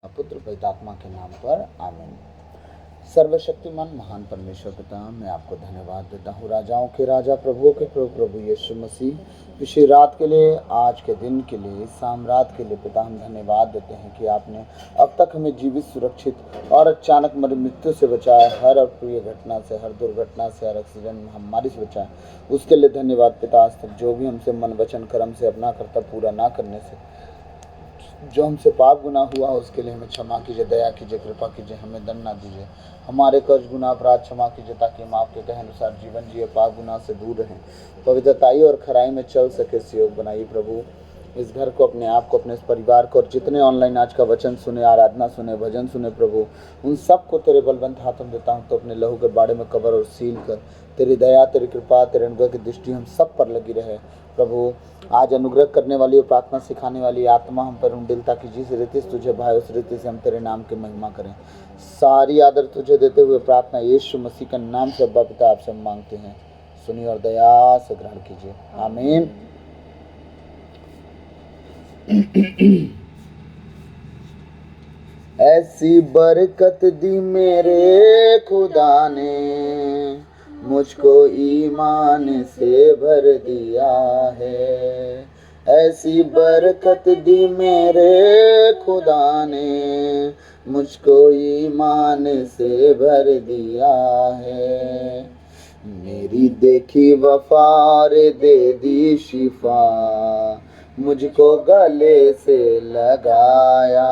पुत्र पवित्रात्मा के नाम पर आमीन। सर्वशक्तिमान महान परमेश्वर पिता, मैं आपको धन्यवाद देता हूँ। राजाओं के राजा, प्रभुओं के प्रभु यीशु मसीह, इसी रात के लिए, आज के दिन के लिए, शाम रात के लिए पिता हम धन्यवाद देते हैं कि आपने अब तक हमें जीवित, सुरक्षित और अचानक मृत्यु से बचाया, हर अप्रिय घटना से, हर दुर्घटना से, हर एक्सीडेंट महामारी से बचाया। उसके लिए धन्यवाद पिता। आज तक जो भी हमसे मन वचन कर्म से अपना कर्तव्य पूरा ना करने से जो हमसे पाप गुनाह हुआ उसके लिए हमें क्षमा कीजिए, दया कीजिए, कृपा कीजिए, हमें दंड ना दीजिए। हमारे कर्ज गुनाह अपराध क्षमा कीजिए, ताकि हम आपके कहे अनुसार जीवन जिए, पाप गुनाह से दूर रहें, पवित्रताई और खराई में चल सके। सहयोग बनाइए प्रभु इस घर को, अपने आप को, अपने इस परिवार को, और जितने ऑनलाइन आज का वचन सुने, आराधना सुने, भजन सुने प्रभु, उन सबको तेरे बलवंत हाथों में देता हूँ। तो अपने लहू के बाड़े में कवर और सील कर तेरी दया, तेरी कृपा, तेरे अनुग्रह की दृष्टि हम सब पर लगी रहे प्रभु। आज अनुग्रह करने वाली और प्रार्थना सिखाने वाली आत्मा हम पर उंडिल, ताकि जिस रीति से तुझे भाई उस रीति से हम तेरे नाम की महिमा करें। सारी आदर तुझे देते हुए प्रार्थना यीशु मसीह के नाम से अब्बा पिता आपसे हम मांगते हैं। सुनिए और दया से ग्रहण कीजिए, आमीन। ऐसी बरकत दी मेरे खुदा ने, मुझको ईमान से भर दिया है। ऐसी बरकत दी मेरे खुदा ने, मुझको ईमान से भर दिया है। मेरी देखी वफा रे दे दी शिफा, मुझको गले से लगाया।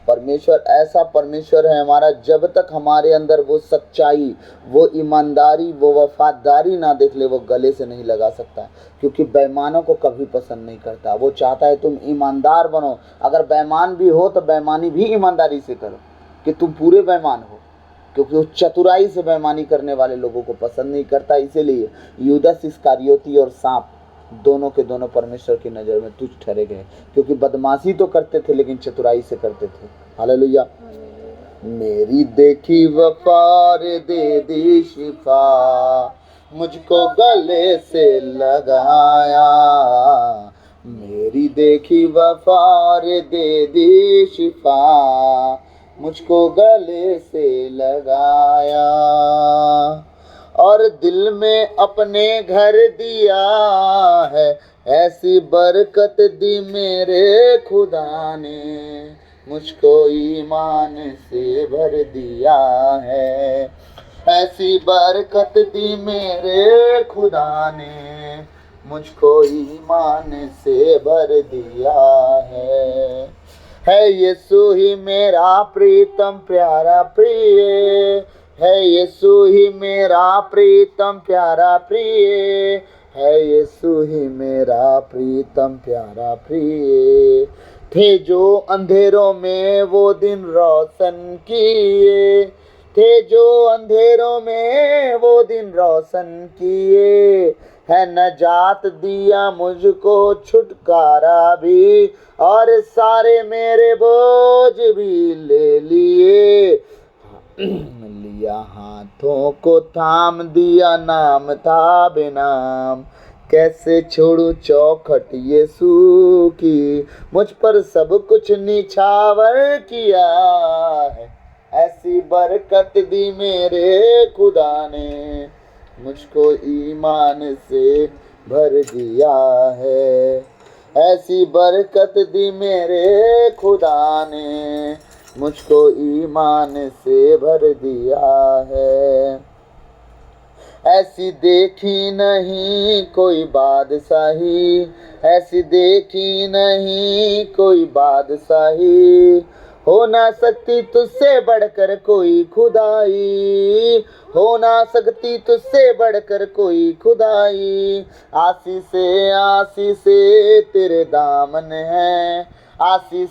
परमेश्वर ऐसा परमेश्वर है हमारा, जब तक हमारे अंदर वो सच्चाई, वो ईमानदारी, वो वफादारी ना देख ले, वो गले से नहीं लगा सकता, क्योंकि बेईमानों को कभी पसंद नहीं करता। वो चाहता है तुम ईमानदार बनो। अगर बेईमान भी हो तो बेईमानी भी ईमानदारी से करो, कि तुम पूरे बेईमान हो, क्योंकि वो चतुराई से बेईमानी करने वाले लोगों को पसंद नहीं करता। इसीलिए यूदास इस्करियोती और सांप दोनों के दोनों परमेश्वर की नज़र में तुच्छ ठहरे गए, क्योंकि बदमाशी तो करते थे लेकिन चतुराई से करते थे। हालेलुया। मेरी देखी वफा रे दे दी शिफा, मुझको गले से लगाया। मेरी देखी वफा रे दे दी शिफा, मुझको गले से लगाया। और दिल में अपने घर दिया है, ऐसी बरकत दी मेरे खुदा ने, मुझको ईमान से भर दिया है। ऐसी बरकत दी मेरे खुदा ने, मुझको ईमान से भर दिया है यीशु ही मेरा प्रीतम प्यारा प्रिय, है यीशु ही मेरा प्रीतम प्यारा प्रिय, है यीशु ही मेरा प्रीतम प्यारा प्रिय। थे जो अंधेरों में वो दिन रोशन किए, थे जो अंधेरों में वो दिन रोशन किए। है नजात दिया मुझको छुटकारा भी, और सारे मेरे बोझ भी ले लिए। लिया हाथों को थाम दिया, नाम था बेनाम। कैसे छोड़ू चौखट यीशु की, मुझ पर सब कुछ निछावर किया है। ऐसी बरकत दी मेरे खुदा ने, मुझको ईमान से भर दिया है। ऐसी बरकत दी मेरे खुदा ने, मुझको ईमान से भर दिया है। ऐसी देखी नहीं कोई बादशाही, ऐसी देखी नहीं कोई बादशाही। हो ना सकती तुझसे बढ़कर कोई खुदाई, हो ना सकती तुझसे बढ़कर कोई खुदाई। आशीष से तेरे दामन है, आशीष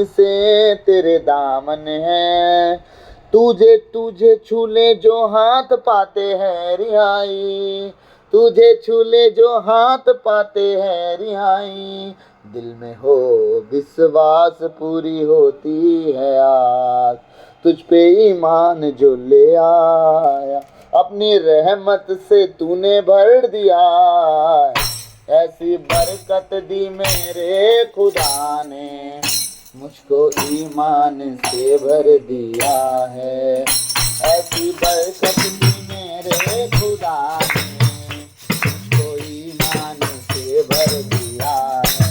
से तेरे दामन है। तुझे छूले जो हाथ पाते हैं रिहाई, तुझे छूले जो हाथ पाते हैं रिहाई। दिल में हो विश्वास पूरी होती है आस, तुझ पे ईमान जो ले आया, अपनी रहमत से तूने भर दिया। ऐसी बरकत दी मेरे खुदा ने, मुझको ईमान से भर दिया है। ऐसी बरकत दी मेरे खुदा ने, मुझको ईमान से भर दिया है।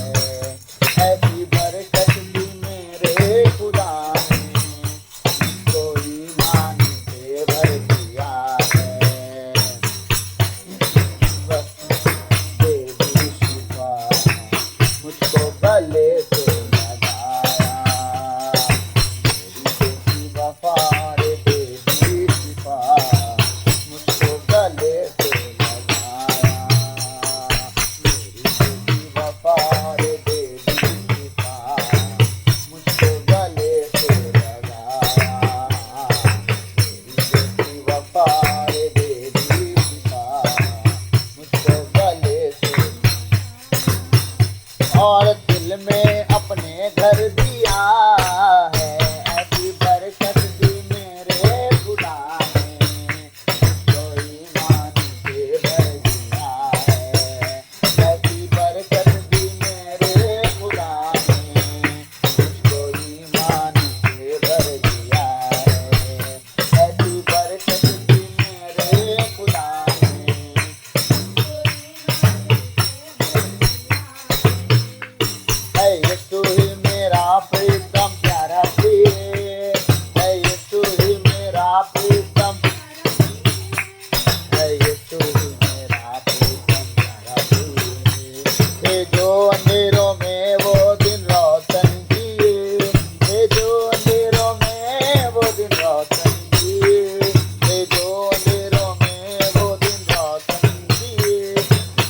ऐसी बरकत दी मेरे खुदा ने, मुझको ईमान से भर दिया है। बस दे दी शिफा, मुझको गले से लगाया। मेरी बेटी वफा रे दे दी शिफा, मुझको गले से लगाया। मेरी बेटी वफा रे दे दी शिफा, मुझको गले से लगाया। मेरी बेटी वफा रे दे दी शिफा, मुझको गले से। और दिल में अपने घर दिया है। ऐसी बरकत दी मेरे खुदा ने, मुझको ईमान से भर दिया है। ऐसी बरकत दी मेरे खुदा ने, मुझको ईमान से भर दिया है। ऐसी बरकत दी मेरे खुदा ने। है यीशु ही मेरा प्रीतम प्यारा प्रिय, है यीशु ही मेरा प्रीतम, है यीशु ही मेरा प्रीतम प्यारा प्रिय। हे जो अंधेरों में वो दिन रोशन किए, हे जो अंधेरों में वो दिन रोशन किए, हे जो अंधेरों में वो दिन रोशन किए,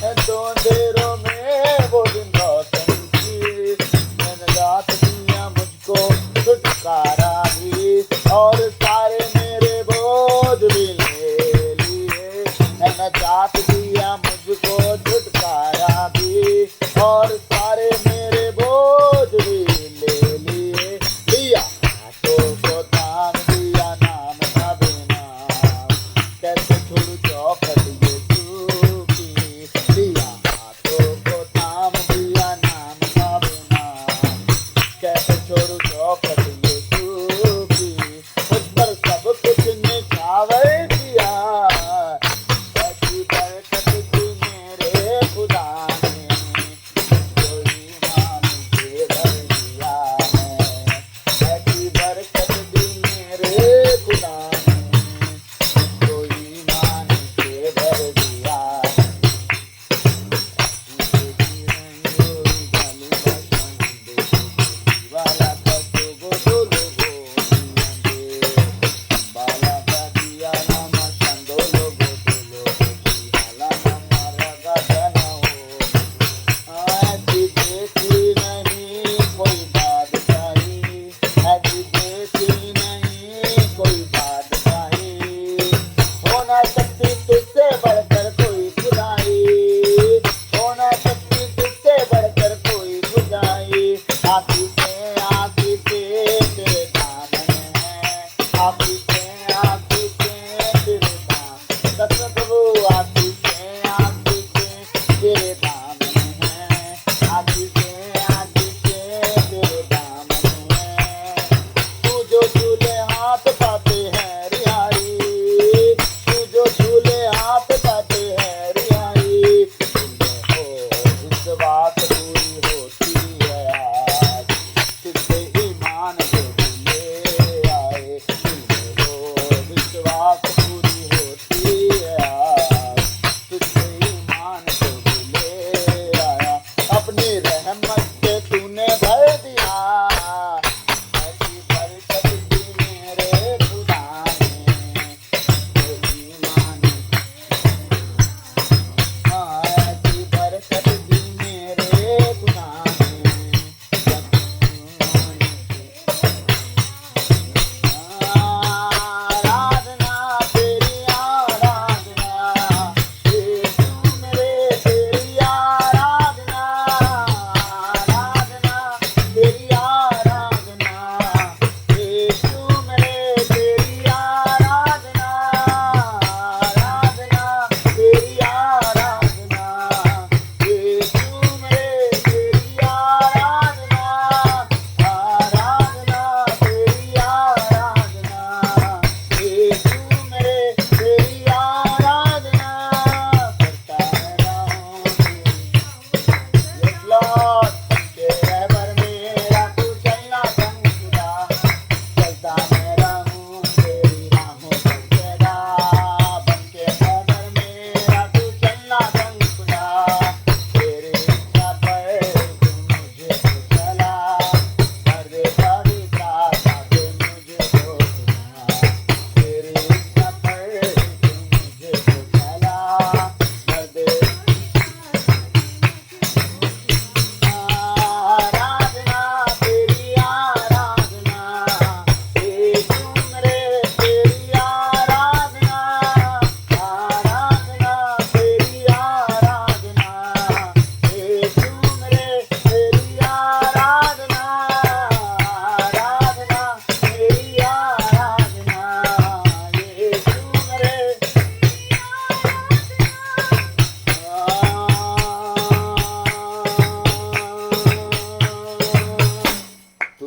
हे जो अंधेरों में वो दिन रोशन किए। मैंने रात दिया मुझको छुटकारा भी, और सारे मेरे बोझ भी ले लिए। मैंने रात दिया मुझको छुटकारा भी, और सारे मेरे बोझ भी ले लिए। लिया हाथों को थाम दिया नाम का बेनाम, कैसे छोड़ू चौखट यीशु की। लिया हाथों को थाम दिया नाम का बेनाम, कैसे छोड़ू चौखट यीशु की। मुझ पर सब कुछ निछावर किया, ऐसी बरकत दी मेरे खुदा ने, मुझको ईमान से भर दिया है। ऐसी बरकत दी मेरे खुदा ने, मुझको ईमान से भर दिया है। वाला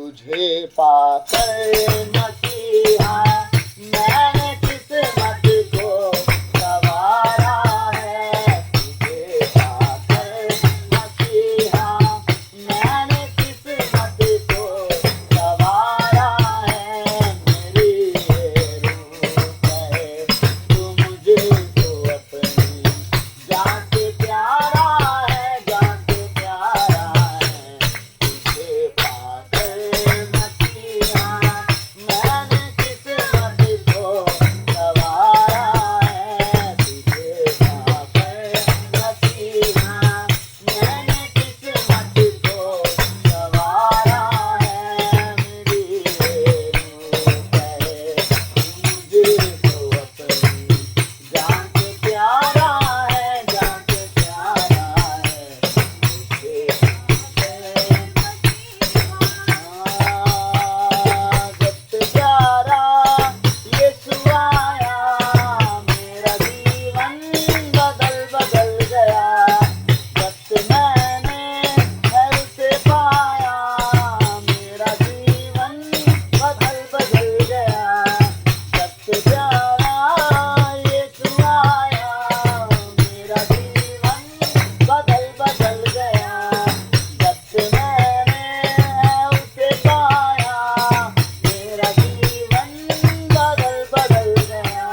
तुझे पाकर मसीहा मैंने किस्मत को संवारा है। तुझे पाकर मसीहा मैंने किस्मत को संवारा है। मेरी ये रूह कहे तू मुझे तो अपनी जान से प्यारा है, जान से प्यारा है। तुझे पाकर मसीहा मैंने किस्मत को संवारा है। तुझे पाकर मसीहा मैंने किस्मत को संवारा है। मेरी ये रूह कहे मुझे तो अपनी जान से प्यारा है, जान से प्यारा है। तुझे सबसे प्यारा यीशु आया, मेरा जीवन बदल गया। जब मैंने है उसे पाया, मेरा जीवन बदल गया। सबसे प्यारा यीशु आया, मेरा जीवन बदल गया। जब मैंने है उसे पाया, मेरा जीवन बदल गया।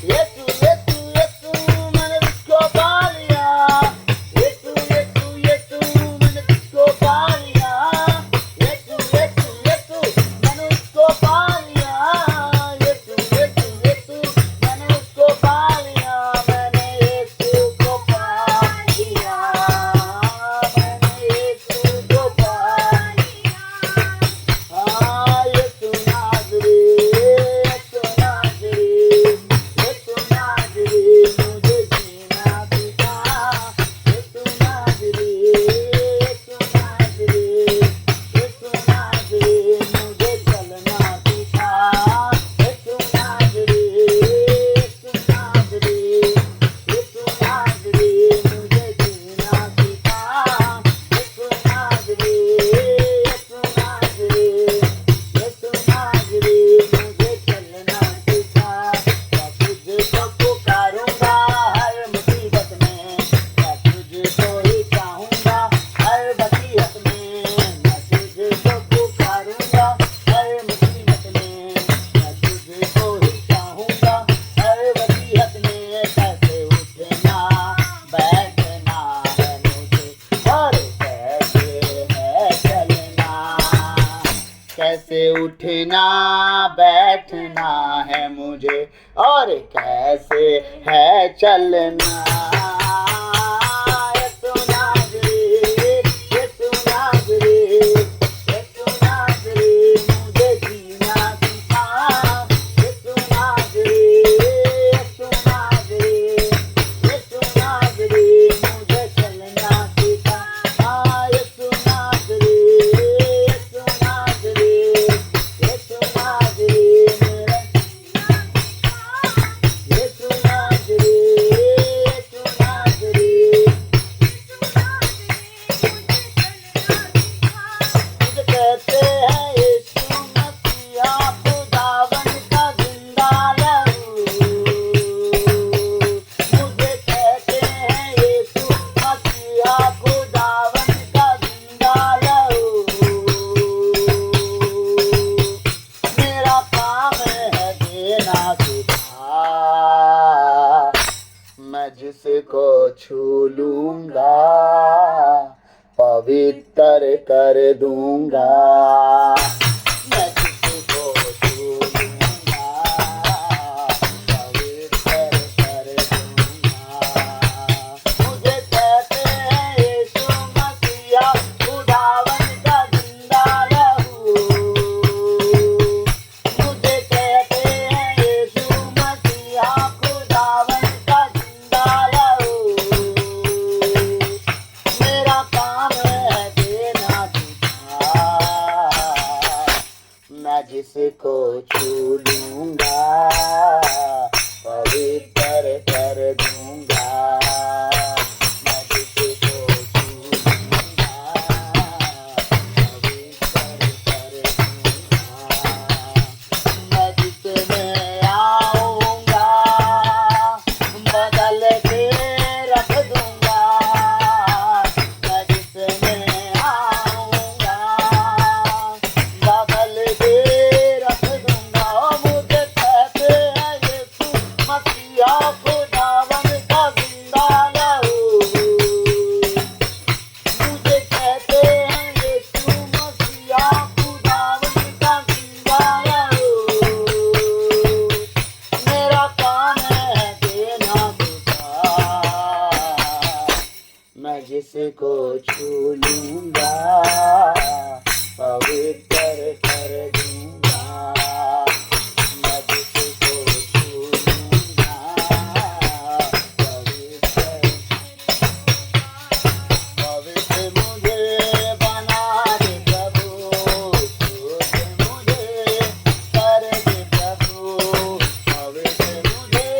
यीशु यीशु यीशु मैंने उसको पा लिया। यीशु यीशु यीशु मैंने उसको पा लिया। यीशु यीशु यीशु मैंने उसको पा लिया। यीशु यीशु यीशु मैंने उसको पा लिया। मैंने यीशु को पा लिया। मैंने यीशु को पा लिया। हाँ यीशु नाज़री, यीशु नाज़री, यीशु नाज़री मुझे जीना सिखा। यीशु नाज़री, यीशु नाज़री, यीशु नाज़री मुझे चलना सिखा। यीशु नाज़री, यीशु नाज़री, यीशु नाज़री मुझे जीना सिखा। यीशु नाज़री, यीशु नाज़री, यीशु नाज़री मुझे चलना सिखा। मैं तुझको पुकारूंगा हर मुसीबत में, मैं तुझको ही चाहूंगा हर वसीयत में। मैं तुझको पुकारूंगा हर मुसीबत में, मैं तुझको ही चाहूंगा हर वसीयत में। कैसे उठना बैठना है मुझे और कैसे है चलना। कैसे उठना बैठना है मुझे और कैसे है चलना। यीशु नाज़री, यीशु नाज़री, यीशु नाज़री मुझे जीना सिखा। यीशु नाज़री, यीशु नाज़री, यीशु नाज़री मुझे चलना सिखा। हाँ यीशु नाज़री, यीशु नाज़री, यीशु नाज़री मेरे। यीशु नाज़री, यीशु नाज़री, मुझे कहते हैं यीशु मसीहा खुदावन का जिंदा लहू। मुझे कहते हैं यीशु मसीहा खुदावन का जिंदा लहू। मेरा काम है देना सिखा, मैं जिसको छू लूंगा पवित्र कर दूंगा। मैं जिसको छू लूंगा पवित्र कर दूंगा। मुझे कहते हैं यीशु मसीहा खुदावन का जिंदा लहू। मुझे कहते हैं यीशु मसीहा खुदावन का जिंदा लहू। मेरा काम है देना सिखा, मैं जिसको छू लूंगा पवित्र कर दूंगा। मैं जिसको छू लूंगा पवित्र कर तुझको छू लूंगा, पवित्र कर दूंगा, मैं तुझको छू लूंगा, पवित्र मुझे बना दे प्रभु, शुद्ध मुझे कर दे प्रभु, पवित्र मुझे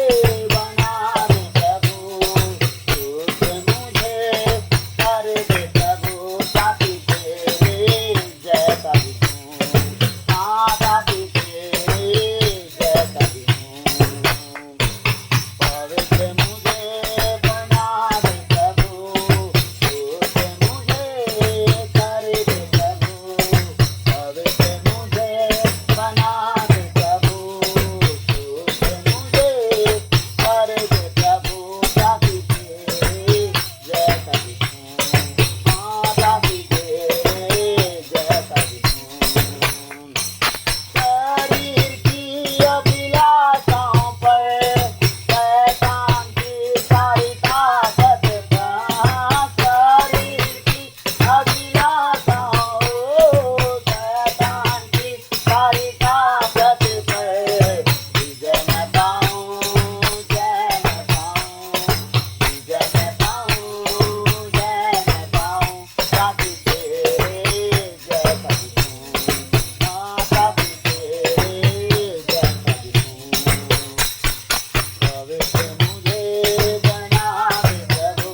बना दे प्रभु, शुद्ध मुझे कर दे प्रभु, ताकि तेरे जैसा भी हूँ, हाँ ताकि तेरे जैसा भी हूँ, पवित्र मुझे बना दे प्रभु, शुद्ध मुझे कर दे प्रभु, पवित्र मुझे बना दे प्रभु, शुद्ध मुझे कर दे प्रभु, ताकि तेरे जैसा भी हूँ, हाँ ताकि तेरे जैसा भी हूँ। शरीर की अभिलाषाओं पर शैतान की सारी ताकत का, शरीर की अभिलाषाओं, शैतान की सारी ताकत पर विजय मैं पाऊं, जय मैं पाऊं, विजय मैं पाऊं, जय मैं पाऊं, ताकि तेरे जैसा भी हूँ, हाँ ताकि तेरे जैसा भी हूँ। पवित्र मुझे बना दे प्रभु,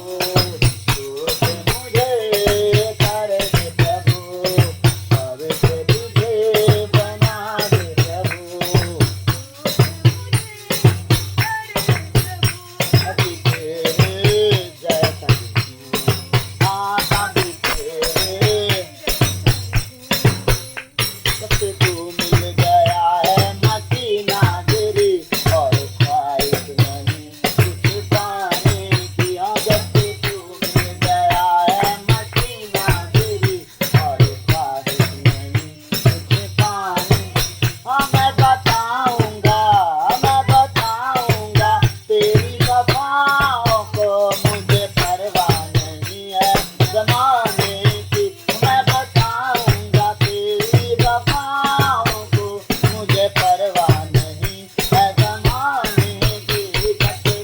शुद्ध मुझे कर दे प्रभु, पवित्र तुझे बना दे प्रभु, ताकि तेरे जैसा भी हूँ, हाँ ताकि तेरे सबसे तू मिल गया है मसीना तेरी, और ख्वाहिश नहीं कुछ पाने की, हाँ जब से तू मिल गया है मसीना तेरी, और ख्वाहिश नहीं कुछ पाने, हाँ मैं बताऊंगा तेरी वफाओं को, मुझे परवाह नहीं है जमाने की, मैं बताऊंगा तेरी वफाओं को, मुझे परवाह नहीं है जमाने की, जब से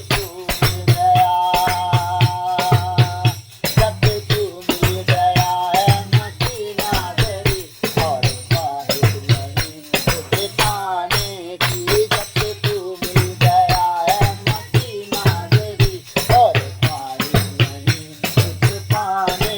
तू मिल गया है मसीना तेरी, और ख्वाहिश नहीं तुझे पाने की, जब से तू मिल गया है मसीना तेरी, और ख्वाहिश नहीं तुझे पाने।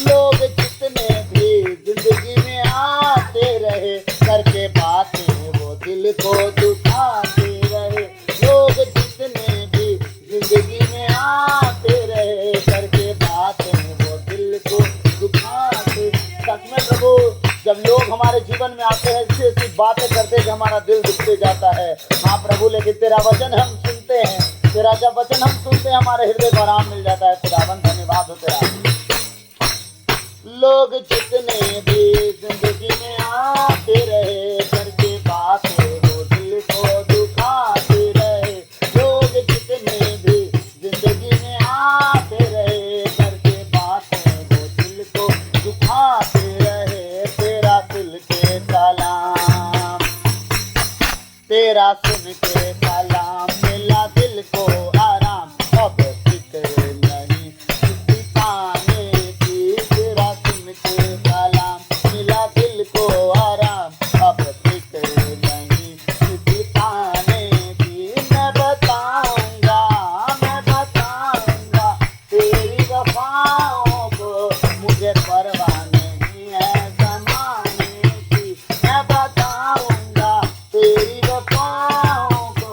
लोग जितने भी जिंदगी में आते रहे, करके बातें वो दिल को दुखाते रहे, लोग जितने भी जिंदगी में आते रहे, करके बातें वो दिल को दुखाते। सच में प्रभु, जब लोग हमारे जीवन में आते हैं ऐसी ऐसी बातें करते कि हमारा दिल दुखते जाता है, हाँ प्रभु, लेकिन तेरा वचन हम सुनते हैं, तेरा जब वचन हम सुनते हैं हमारे हृदय को आराम मिल जाता है। खुदावन धन्यवाद हो तेरा। लोग जितने भी जिंदगी में आते रहे, करके बातें वो दिल को दुखाते रहे, लोग जितने भी जिंदगी में आते रहे, करके बातें वो दिल को दुखाते रहे, तेरा दिल के सलाम, तेरा सुन के सलाम, मिला दिल को आराम, अब फिक्र नहीं किसी पाने की, तेरा सुन के सलाम, मिला दिल को आराम, अब फिक्र नहीं किसी पाने की, मैं बताऊंगा तेरी वफाओं को, मुझे परवाह नहीं है जमाने की, मैं बताऊंगा तेरी वफाओं को,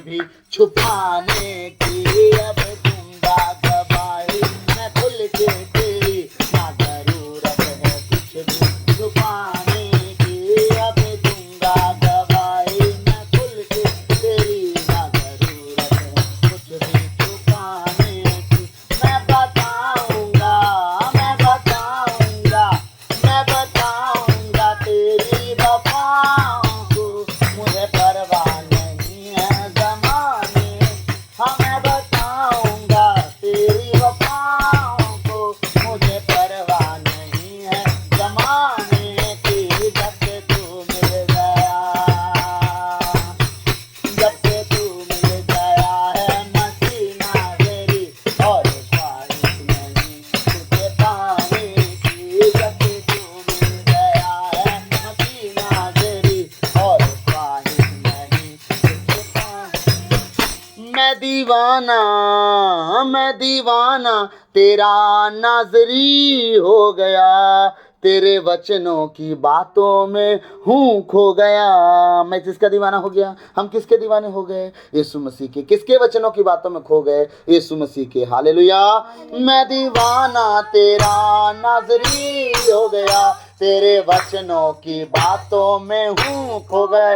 भी छुपाने की। अब दूंगा गवाही मैं खुल के तेरी, ना जरूरत है कुछ भी छुपाने की। अब दूंगा गवाही मैं खुल के तेरी, ना जरूरत है कुछ भी छुपाने की। मैं बताऊंगा, मैं बताऊंगा, मैं बताऊंगा तेरी वफाओं को, मुझे परवाह नहीं है ज़माने। हाँ मैं बताऊंगा तेरी वफाओं को, मुझे परवाह नहीं है ज़माने की। जब से तू मिल गया, जब से तू मिल गया है मसीना तेरी, और ख्वाहिश नहीं तुझे पाने की। जब से तू मिल गया है मसीना तेरी, और ख्वाहिश नहीं तुझे पाने। मैं दीवाना तेरा नाज़री हो गया, तेरे वचनों की बातों में हूँ खो गया। मैं किसका दीवाना हो गया? हम किसके दीवाने हो गए? यीशु मसीह के। किसके वचनों की बातों में खो गए? यीशु मसीह के। हालेलुया। मैं दीवाना तेरा नाज़री हो गया, तेरे वचनों की बातों में हूँ खो गए।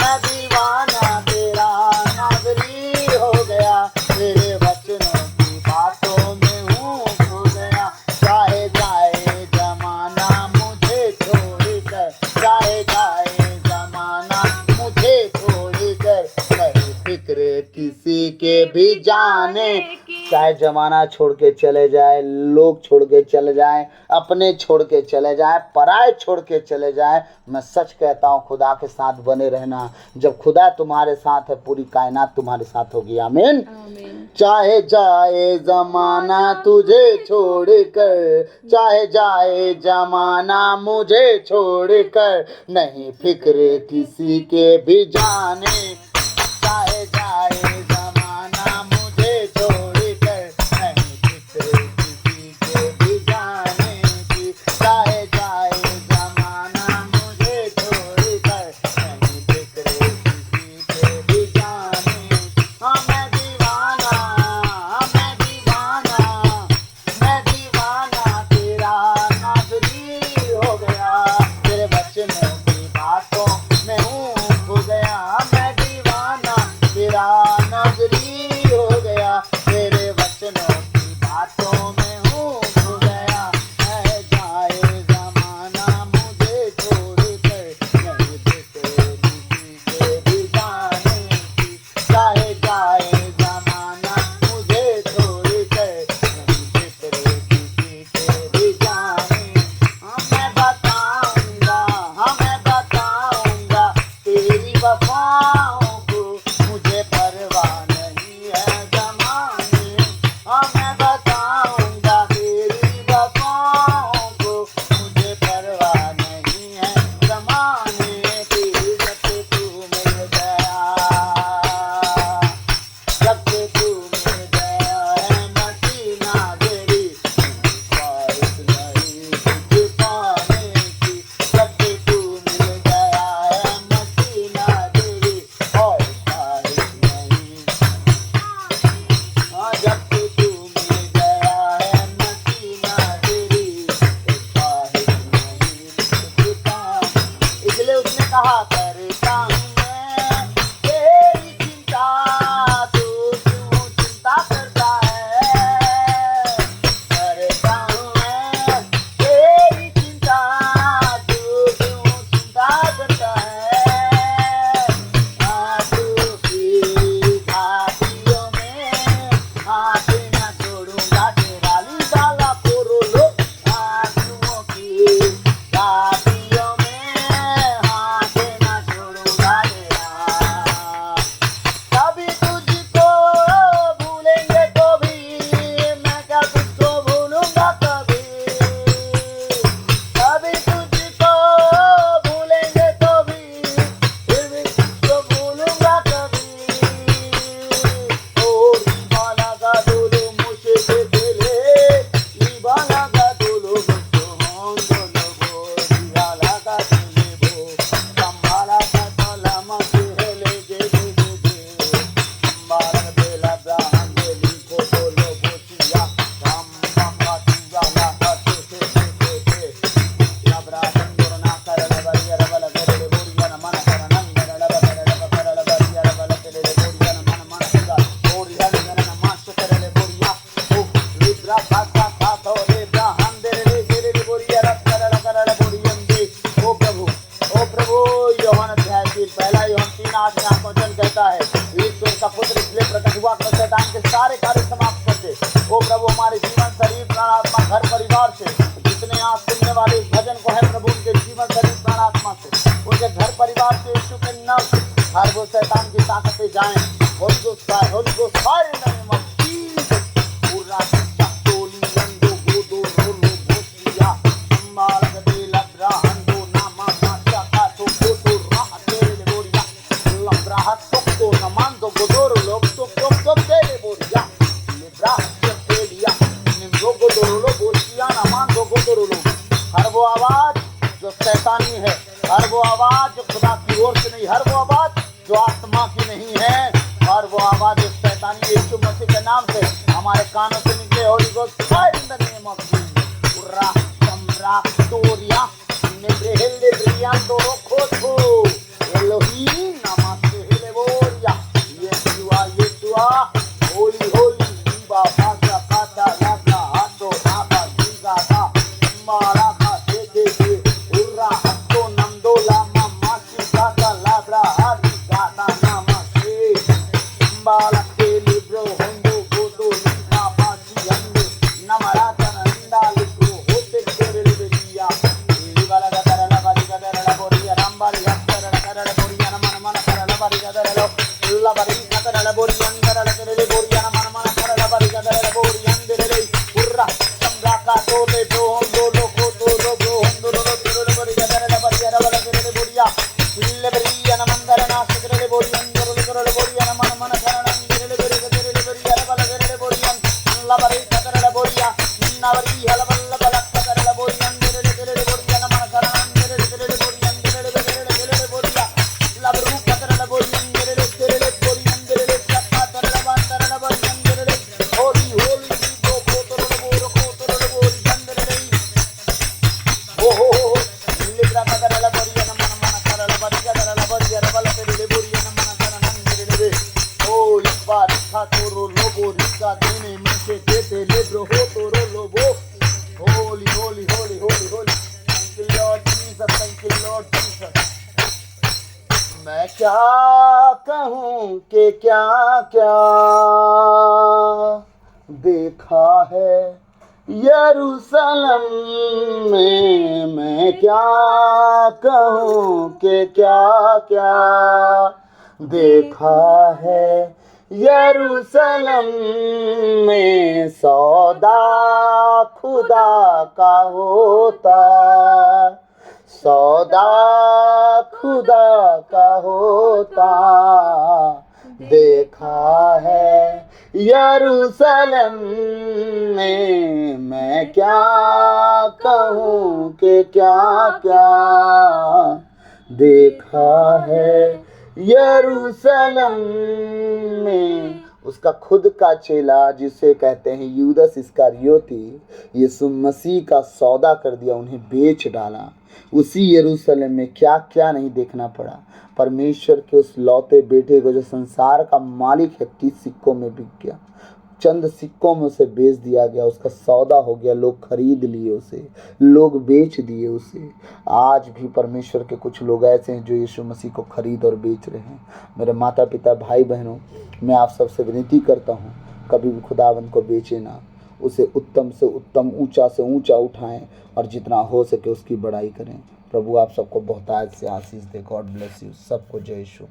मैं दीवाना तेरा नाज़री हो गया, तेरे वचनों की बातों में हूँ खो गया। चाहे जाए जमाना मुझे छोड़कर, चाहे जाए जमाना मुझे छोड़कर, नहीं फिक्र किसी के भी जाने। चाहे जमाना छोड़ के चले जाए, लोग छोड़ के चले जाए, अपने छोड़ के चले जाए, पराए छोड़ के चले जाए, मैं सच कहता हूँ खुदा के साथ बने रहना। जब खुदा तुम्हारे साथ है, पूरी कायनात तुम्हारे साथ होगी। आमीन। चाहे जाए जमाना तुझे छोड़कर, चाहे जाए जमाना मुझे छोड़कर, नहीं फिक्र किसी के भी जाने। चाहे जाए जमाना मुझे छोड़कर, नहीं फिक्र किसी के भी जाने की। चाहे जाए जमाना मुझे छोड़कर, नहीं फिक्र किसी के भी जाने की। हाँ मैं दीवाना, मैं दीवाना, मैं दीवाना तेरा नाज़री हो गया, तेरे वचनों की बातों में हूँ खो गया। मैं दीवाना तेरा नाज़री हो गया, तेरे वचनों की बातों में हूँ खो गया। चाहे जाए ज़माना मुझे छोड़कर, नहीं फिक्र किसी के भी जाने की। चाहे जाए ज़माना मुझे छोड़कर, नहीं फिक्र किसी के भी जाने। हाँ मैं बताऊंगा, हाँ मैं बताऊंगा तेरी वफाओं को, मुझे परवाह नहीं का पुत्र इसलिए प्रकट हुआ कि शैतान के सारे कार्य समाप्त कर दे। ओ प्रभु, हमारे जीवन, शरीर, प्राण, आत्मा, घर परिवार से जितने आज सुनने वाले इस भजन को है प्रभु, उनके जीवन, शरीर, प्राण, आत्मा से, उनके घर परिवार से यीशु के नाम से हर वो शैतान की ताकतें जाएं। Holi ghost fire, Holi ghost fire in the name of Jesus. पूरा टोली रंदो गोदो रोलो गोसिया संभाल गदे लब्राहंदो नामा माचा का तो गोदो राह तेरे बोरिया लब्राह तो नमांदो गोदोरो लोग तो तेरे बोरिया लिब्राह से लिया निम्रो गोदोरो लो बोसिया नमांदो गोदोरो लो। हर वो आवाज जो शैतानी है, हर वो आवाज जो खुदा की ओर से नहीं, हर वो आवाज जो आत्मा की नहीं है, और वो आवाज जो शैतानी यीशु मसीह के नाम से हमारे कानों से निकले। Holy ghost fire in the name of Jesus. उर्रा सम्रा तोरिया नेब्रेहेले ब्रियांदो रोखोथो एलोहीम नमस्ते हेलेबोरिया येसुआ होली होली दीवा भाषा काटा लागा हाथो नागा दीगा का मारा का दे उर्रा हत्तो नंदो लामा मासी काटा लाबरा हादी गाता नामा से बाला के लिब्रो होंदो गोदो लिखा पासी हंदे नमराता नंदा लिब्रो होते तेरे लिबिया लिबाला गदरला बारी गदरला बोरिया रामबारी गदरला गदरला बोरिया नमन मन करला बारी गदरला ला बारी गदरला बोरिया गदरला तेरे बोरिया नमन मन करला बारी गदरला बोरिया तेरे पुर्रा सम्रा का तोले दो होंदो लोको तो लोगो होंदो रो तेरे बारी गदरला बारी गदरला तेरे बोरिया लिले बरिया नमन करना तेरे बोरिया तेरे बोरिया नमन मन करना तेरे बोरिया बला तेरे बोरिया ला बारी गदरला बोरिया नवरी हल बल बल गदरला बोरिया तेरे बोरिया नमन करना तेरे बोरिया ला बरू गदरला बोरिया तेरे बोरिया तेरे सत्ता तेरे बंदरला बोरिया तेरे होली होली तो कोतरो बोरी बंदरे ओ लिब्रा गदरला बोरिया नमन मन करला बारी गदरला बोरिया बल तेरे बोरिया नमन करना तेरे होली बात था तोरो लोबो रिका देने में से देते लिब्रो हो तोरो Lobo Holi Holi Holi Holi Holi. Thank you Lord Jesus, thank you Lord Jesus. मैं क्या कहूँ कि क्या क्या देखा है यरूशलेम में, मैं क्या कहूँ कि क्या क्या देखा है यरूशलेम में। सौदा खुदा का होता, सौदा खुदा का होता देखा है यरूशलेम में। मैं क्या कहूँ कि क्या क्या देखा है यरूशलेम में। उसका खुद का चेला जिसे कहते हैं यूदस इस्करियोती, यीशु मसीह का सौदा कर दिया, उन्हें बेच डाला। उसी यरूशलेम में क्या क्या नहीं देखना पड़ा। परमेश्वर के उस लौते बेटे को जो संसार का मालिक है 30 सिक्कों में बिक गया, चंद सिक्कों में उसे बेच दिया गया, उसका सौदा हो गया। लोग खरीद लिए उसे, लोग बेच दिए उसे। आज भी परमेश्वर के कुछ लोग ऐसे हैं जो यीशु मसीह को खरीद और बेच रहे हैं। मेरे माता पिता, भाई बहनों, मैं आप सबसे विनती करता हूँ, कभी भी खुदावंद को बेचे ना, उसे उत्तम से उत्तम, ऊंचा से ऊंचा उठाएं और जितना हो सके उसकी बड़ाई करें। प्रभु आप सबको बहुतायत से आशीष दे। God bless you. सबको जय यीशु।